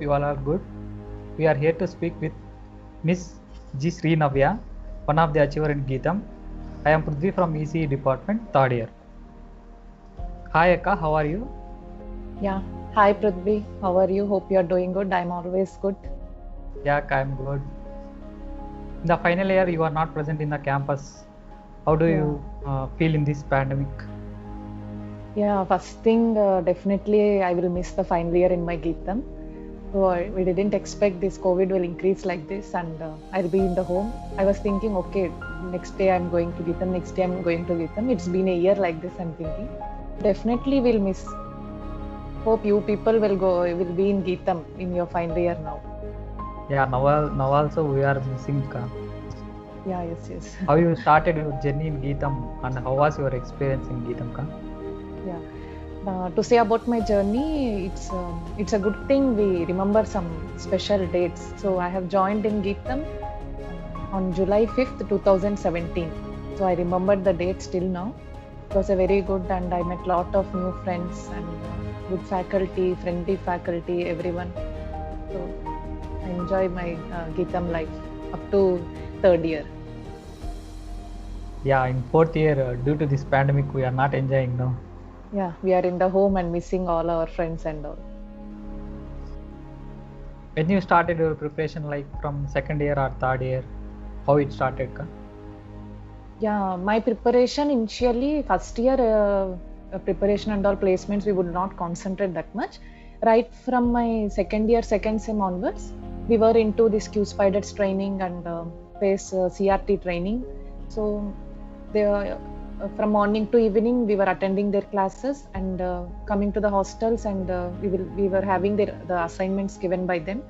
hope you all are good. We are here to speak with Miss G. Srinavya, one of the achiever in Geetam. I am Prithvi from ECE department, third year. Hi Akka, how are you? Yeah. Hi Prithvi, how are you? Hope you are doing good. I'm always good. Yeah, Akka, I'm good. In the final year, you are not present in the campus. How do you feel in this pandemic? Yeah, first thing, definitely I will miss the final year in my Geetam. So we didn't expect this COVID will increase like this and I'll be in the home. I was thinking, okay, next day I'm going to Geetam, next day I'm going to Geetam. It's been a year like this, I'm thinking. Definitely will miss. Hope you people will be in Geetam in your final year now. Yeah, now also we are missing Akka. Yeah, yes. How you started your journey in Geetam and how was your experience in Geetam, Akka? Yeah. To say about my journey, it's a good thing we remember some special dates. So I have joined in Geetam on July 5th, 2017. So I remember the date still now. It was a very good and I met lot of new friends and good faculty, friendly faculty, everyone. So I enjoy my Geetam life up to third year. Yeah, in fourth year, due to this pandemic, we are not enjoying now. Yeah, we are in the home and missing all our friends and all. When you started your preparation, like from second year or third year, how it started, Akka? Yeah, my preparation initially, first year preparation and all placements, we would not concentrate that much. Right from my second year, second sem onwards, we were into this Q Spiders training and face CRT training. So they from morning to evening, we were attending their classes and coming to the hostels, and we were having the assignments given by them.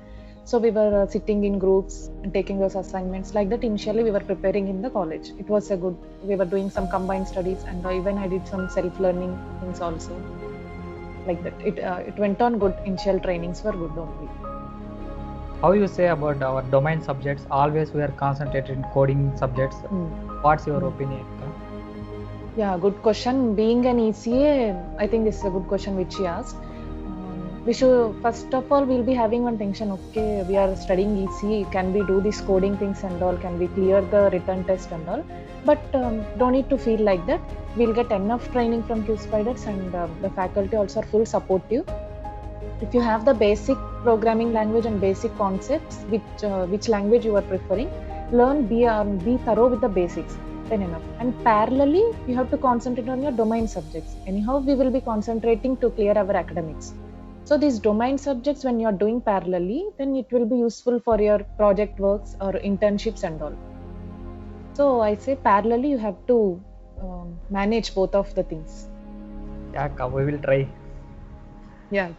So we were sitting in groups and taking those assignments like that. Initially, we were preparing in the college. It was a good. We were doing some combined studies, and even I did some self-learning things also. Like that, it went on good. Initial trainings were good only. How you say about our domain subjects? Always we are concentrated in coding subjects. What's your opinion, Akka? Yeah, good question. Being an ECA, I think this is a good question which she asked. We should, first of all, we'll be having one tension. Okay, we are studying ECA. Can we do these coding things and all? Can we clear the written test and all? But don't need to feel like that. We'll get enough training from Q Spiders, and the faculty also are full supportive. If you have the basic programming language and basic concepts, which language you are preferring, learn, be thorough with the basics. Then enough. And parallelly, you have to concentrate on your domain subjects. Anyhow, we will be concentrating to clear our academics. So these domain subjects, when you are doing parallelly, then it will be useful for your project works or internships and all. So I say parallelly, you have to manage both of the things. Yeah, Akka, we will try. Yeah.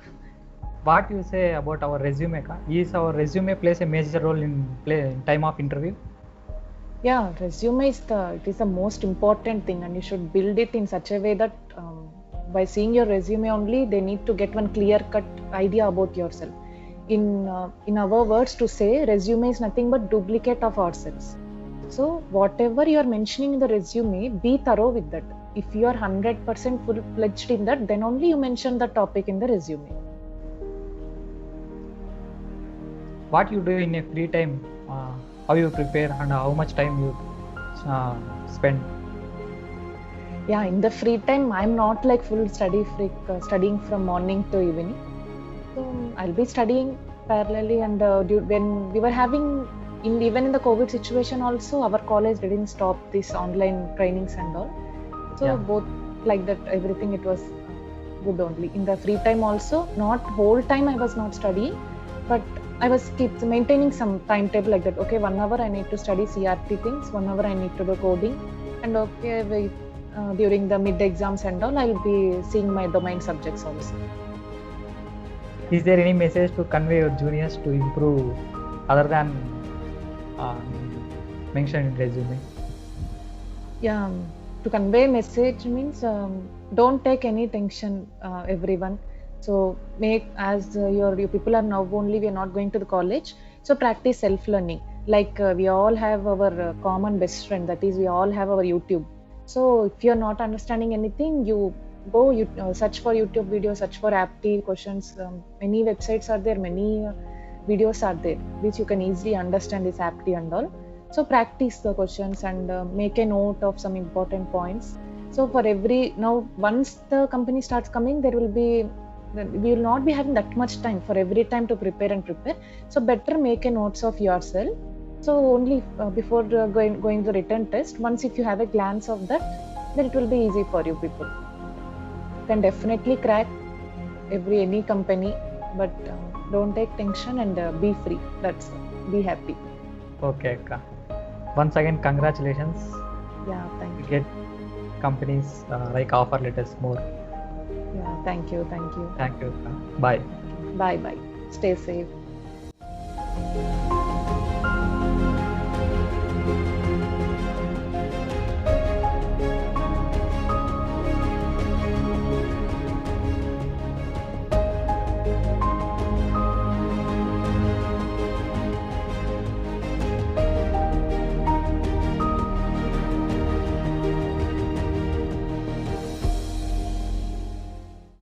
What you say about our resume, Akka? Is our resume plays a major role in time of interview? Yeah, resume is the most important thing, and you should build it in such a way that by seeing your resume only, they need to get one clear-cut idea about yourself. In our words, to say resume is nothing but duplicate of ourselves. So whatever you are mentioning in the resume, be thorough with that. If you are 100% full-fledged in that, then only you mention the topic in the resume. What you do in a free time? How you prepare and how much time you spend? Yeah, in the free time, I'm not like full study freak, studying from morning to evening. So I'll be studying parallelly, and when we were having, even in the COVID situation also, our college didn't stop this online trainings and all. So both like that, everything, it was good only. In the free time also, not whole time I was not studying, but I was maintaining some timetable like that. Okay, 1 hour I need to study CRT things, 1 hour I need to do coding, and okay, during the mid exams and all, I'll be seeing my domain subjects also. Is there any message to convey your juniors to improve other than mentioned in resume? Yeah, to convey message means don't take any tension, everyone. So make as your people are now only, we are not going to the college. So practice self-learning. Like we all have our common best friend, that is we all have our YouTube. So if you're not understanding anything, you search for YouTube videos, search for apti questions. Many websites are there, many videos are there which you can easily understand this apti and all. So practice the questions and make a note of some important points. So for every, now once the company starts coming, there will be, we will not be having that much time for every time to prepare. So better make a notes of yourself. So only before going the written test, once if you have a glance of that, then it will be easy for you people. You can definitely crack any company, but don't take tension and be free. That's be happy. Okay, Akka. Once again, congratulations. Yeah, thank You you. get companies like offer letters more. Yeah, thank you. Thank you, Akka. Bye. Bye. Stay safe.